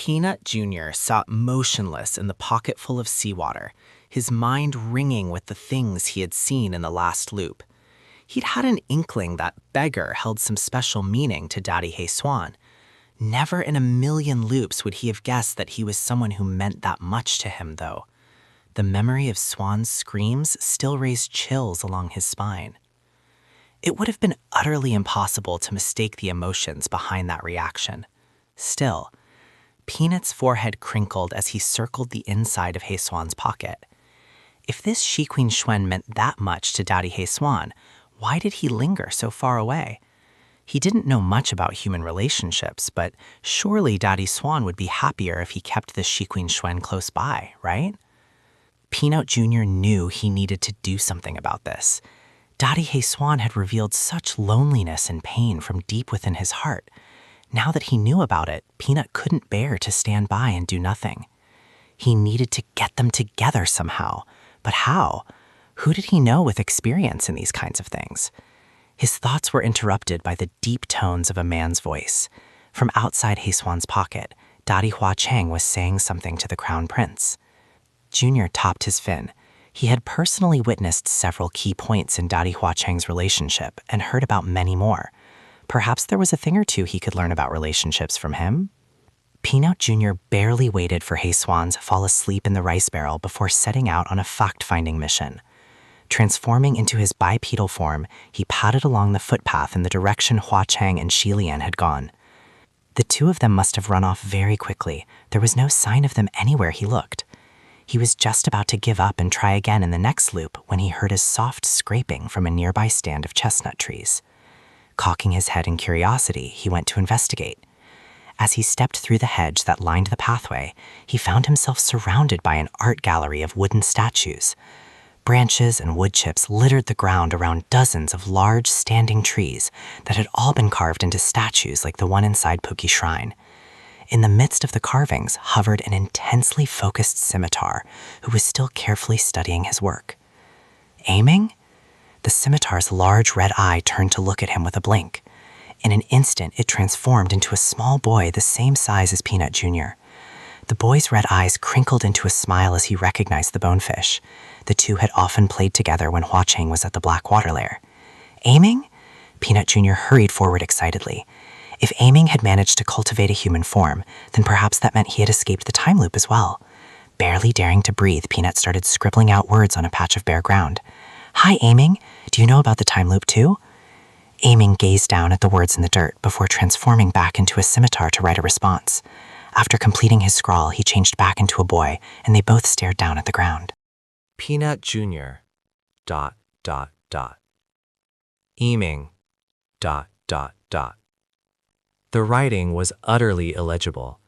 Peanut Jr. sat motionless in the pocket full of seawater, his mind ringing with the things he had seen in the last loop. He'd had an inkling that beggar held some special meaning to Daddy He Xuan. Never in a million loops would he have guessed that he was someone who meant that much to him, though. The memory of Xuan's screams still raised chills along his spine. It would have been utterly impossible to mistake the emotions behind that reaction. Still, Peanut's forehead crinkled as he circled the inside of He Xuan's pocket. If this He Xuan meant that much to Daddy He Xuan, why did he linger so far away? He didn't know much about human relationships, but surely Daddy Xuan would be happier if he kept this He Xuan close by, right? Peanut Jr. knew he needed to do something about this. Daddy He Xuan had revealed such loneliness and pain from deep within his heart. Now that he knew about it, Peanut couldn't bear to stand by and do nothing. He needed to get them together somehow. But how? Who did he know with experience in these kinds of things? His thoughts were interrupted by the deep tones of a man's voice. From outside He Xuan's pocket, Daddy Hua Cheng was saying something to the Crown Prince. Junior topped his fin. He had personally witnessed several key points in Daddy Hua Cheng's relationship and heard about many more. Perhaps there was a thing or two he could learn about relationships from him? Peanut Jr. barely waited for He Xuan to fall asleep in the rice barrel before setting out on a fact-finding mission. Transforming into his bipedal form, he padded along the footpath in the direction Hua Cheng and Shi Lian had gone. The two of them must have run off very quickly. There was no sign of them anywhere he looked. He was just about to give up and try again in the next loop when he heard a soft scraping from a nearby stand of chestnut trees. Cocking his head in curiosity, he went to investigate. As he stepped through the hedge that lined the pathway, he found himself surrounded by an art gallery of wooden statues. Branches and wood chips littered the ground around dozens of large standing trees that had all been carved into statues like the one inside Puki Shrine. In the midst of the carvings hovered an intensely focused scimitar who was still carefully studying his work. Aiming? The scimitar's large red eye turned to look at him with a blink. In an instant, it transformed into a small boy the same size as Peanut Jr. The boy's red eyes crinkled into a smile as he recognized the bonefish. The two had often played together when Hua Cheng was at the Black Water Lair. Aiming? Peanut Jr. hurried forward excitedly. If Aiming had managed to cultivate a human form, then perhaps that meant he had escaped the time loop as well. Barely daring to breathe, Peanut started scribbling out words on a patch of bare ground. "Hi, Aiming. Do you know about the time loop too?" Aiming gazed down at the words in the dirt before transforming back into a scimitar to write a response. After completing his scrawl, he changed back into a boy, and they both stared down at the ground. Peanut Jr. ... Aiming ... The writing was utterly illegible.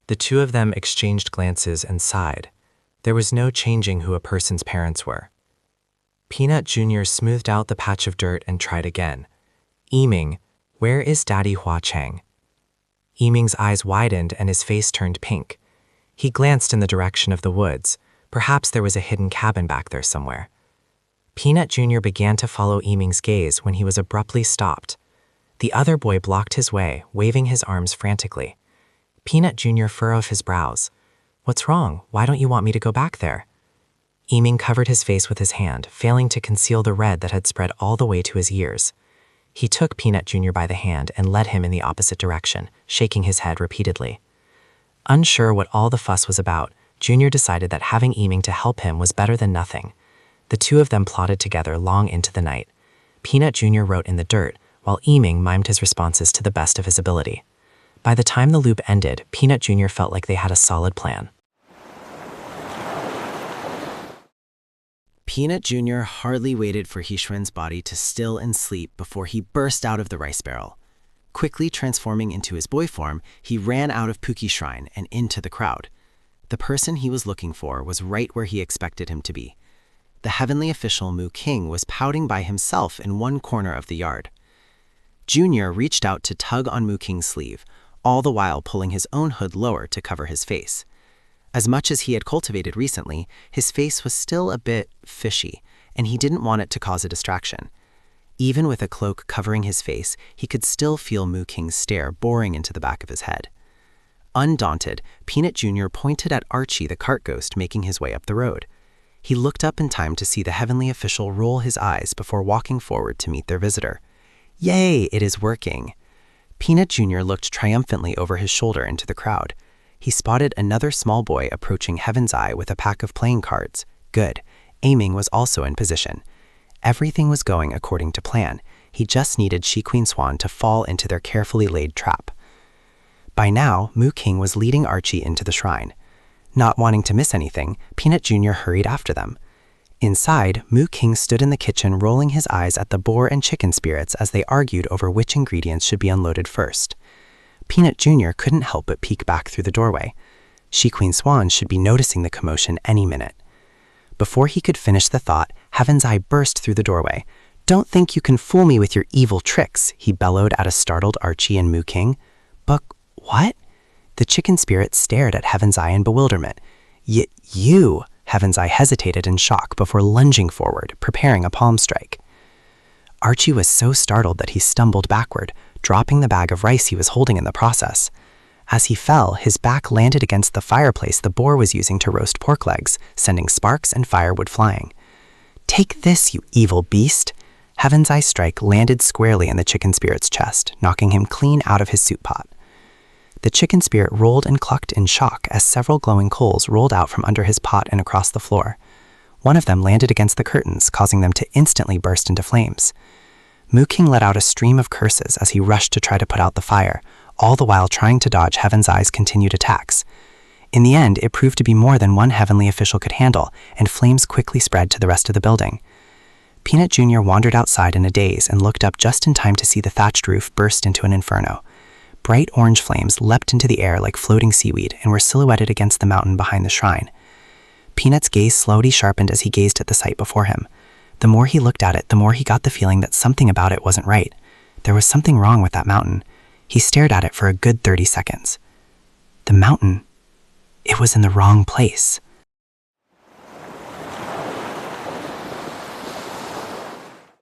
The two of them exchanged glances and sighed. There was no changing who a person's parents were. Peanut Jr. smoothed out the patch of dirt and tried again. "Aiming, where is Daddy Hua Cheng?" Aiming's eyes widened and his face turned pink. He glanced in the direction of the woods. Perhaps there was a hidden cabin back there somewhere. Peanut Jr. began to follow Aiming's gaze when he was abruptly stopped. The other boy blocked his way, waving his arms frantically. Peanut Jr. furrowed his brows. "What's wrong? Why don't you want me to go back there?" Aiming covered his face with his hand, failing to conceal the red that had spread all the way to his ears. He took Peanut Jr. by the hand and led him in the opposite direction, shaking his head repeatedly. Unsure what all the fuss was about, Junior decided that having Aiming to help him was better than nothing. The two of them plodded together long into the night. Peanut Jr. wrote in the dirt, while Aiming mimed his responses to the best of his ability. By the time the loop ended, Peanut Jr. felt like they had a solid plan. Peanut Jr. hardly waited for He Xuan's body to still and sleep before he burst out of the rice barrel. Quickly transforming into his boy form, he ran out of Puki Shrine and into the crowd. The person he was looking for was right where he expected him to be. The heavenly official Mu King was pouting by himself in one corner of the yard. Junior reached out to tug on Mu King's sleeve, all the while pulling his own hood lower to cover his face. As much as he had cultivated recently, his face was still a bit fishy, and he didn't want it to cause a distraction. Even with a cloak covering his face, he could still feel Mu King's stare boring into the back of his head. Undaunted, Peanut Jr. pointed at Archie the cart ghost making his way up the road. He looked up in time to see the heavenly official roll his eyes before walking forward to meet their visitor. Yay, it is working. Peanut Jr. looked triumphantly over his shoulder into the crowd. He spotted another small boy approaching Heaven's Eye with a pack of playing cards. Good. Aiming was also in position. Everything was going according to plan. He just needed He Xuan to fall into their carefully laid trap. By now, Moo King was leading Archie into the shrine. Not wanting to miss anything, Peanut Jr. hurried after them. Inside, Moo King stood in the kitchen rolling his eyes at the boar and chicken spirits as they argued over which ingredients should be unloaded first. Peanut Jr. couldn't help but peek back through the doorway. He Xuan should be noticing the commotion any minute. Before he could finish the thought, Heaven's Eye burst through the doorway. "Don't think you can fool me with your evil tricks," he bellowed at a startled Archie and Moo King. "But what?" The chicken spirit stared at Heaven's Eye in bewilderment. You, Heaven's Eye hesitated in shock before lunging forward, preparing a palm strike. Archie was so startled that he stumbled backward, dropping the bag of rice he was holding in the process. As he fell, his back landed against the fireplace the boar was using to roast pork legs, sending sparks and firewood flying. "Take this, you evil beast!" Heaven's Eye strike landed squarely in the chicken spirit's chest, knocking him clean out of his soup pot. The chicken spirit rolled and clucked in shock as several glowing coals rolled out from under his pot and across the floor. One of them landed against the curtains, causing them to instantly burst into flames. Moo King let out a stream of curses as he rushed to try to put out the fire, all the while trying to dodge Heaven's Eye's continued attacks. In the end, it proved to be more than one heavenly official could handle, and flames quickly spread to the rest of the building. Peanut Jr. wandered outside in a daze and looked up just in time to see the thatched roof burst into an inferno. Bright orange flames leapt into the air like floating seaweed and were silhouetted against the mountain behind the shrine. Peanut's gaze slowly sharpened as he gazed at the sight before him. The more he looked at it, the more he got the feeling that something about it wasn't right. There was something wrong with that mountain. He stared at it for a good 30 seconds. The mountain. It was in the wrong place.